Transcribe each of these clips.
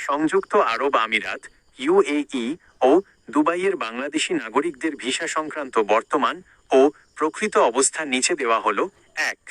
সংযুক্ত আরব আমিরাত ইউএই ও দুবাইয়ের বাংলাদেশি নাগরিকদের ভিসা সংক্রান্ত বর্তমান ও প্রকৃত অবস্থা নিচে দেওয়া হলো। ১.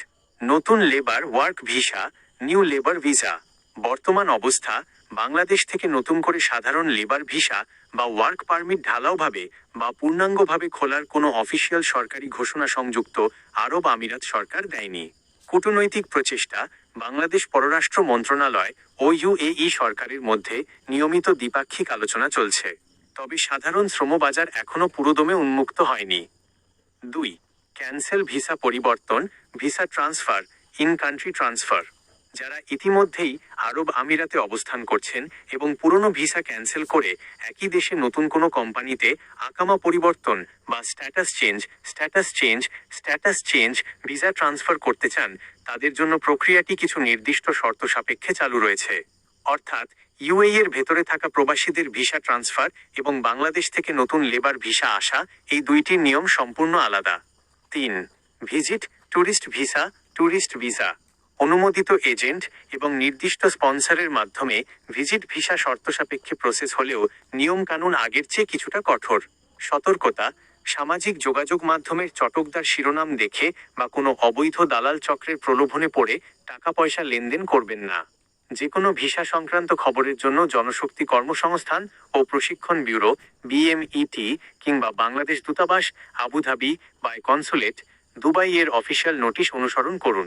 নতুন labour work visa, new labour visa. বর্তমান অবস্থা: বাংলাদেশ থেকে নতুন করে সাধারণ লেবার ভিসা বা ওয়ার্ক পারমিট ঢালাওভাবে বা পূর্ণাঙ্গভাবে খোলার কোনো অফিসিয়াল সরকারি ঘোষণা সংযুক্ত আরব আমিরাত সরকার দেয়নি। কূটনৈতিক প্রচেষ্টা: বাংলাদেশ পররাষ্ট্র মন্ত্রণালয় ও ইউএই সরকারের মধ্যে নিয়মিত দ্বিপাক্ষিক আলোচনা চলছে, তবে সাধারণ শ্রমবাজার এখনও পুরোদমে উন্মুক্ত হয়নি। ২. ক্যান্সেল ভিসা পরিবর্তন, visa transfer, in country transfer. যারা ইতিমধ্যেই আরব আমিরাতে অবস্থান করছেন এবং পুরনো ভিসা ক্যান্সেল করে একই দেশে নতুন কোনো কোম্পানিতে আকামা পরিবর্তন বা স্ট্যাটাস চেঞ্জ ভিসা ট্রান্সফার করতে চান, তাদের জন্য প্রক্রিয়াটি কিছু নির্দিষ্ট শর্ত সাপেক্ষে চালু রয়েছে। অর্থাৎ ইউএই এর ভেতরে থাকা প্রবাসীদের ভিসা ট্রান্সফার এবং বাংলাদেশ থেকে নতুন লেবার ভিসা আসা, এই দুইটির নিয়ম সম্পূর্ণ আলাদা। ৩. Visit tourist visa. অনুমোদিত এজেন্ট এবং নির্দিষ্ট স্পন্সরের মাধ্যমে ভিজিট ভিসা শর্তসাপেক্ষে প্রসেস হলেও নিয়মকানুন আগের চেয়ে কিছুটা কঠোর। সতর্কতা: সামাজিক যোগাযোগ মাধ্যমের চটকদার শিরোনাম দেখে বা কোনো অবৈধ দালাল চক্রের প্রলোভনে পড়ে টাকা পয়সা লেনদেন করবেন না। যে কোনো ভিসা সংক্রান্ত খবরের জন্য জনশক্তি কর্মসংস্থান ও প্রশিক্ষণ ব্যুরো বিএমইটি কিংবা বাংলাদেশ দূতাবাস, আবুধাবি বা কনসুলেট, দুবাই এর অফিসিয়াল নোটিশ অনুসরণ করুন।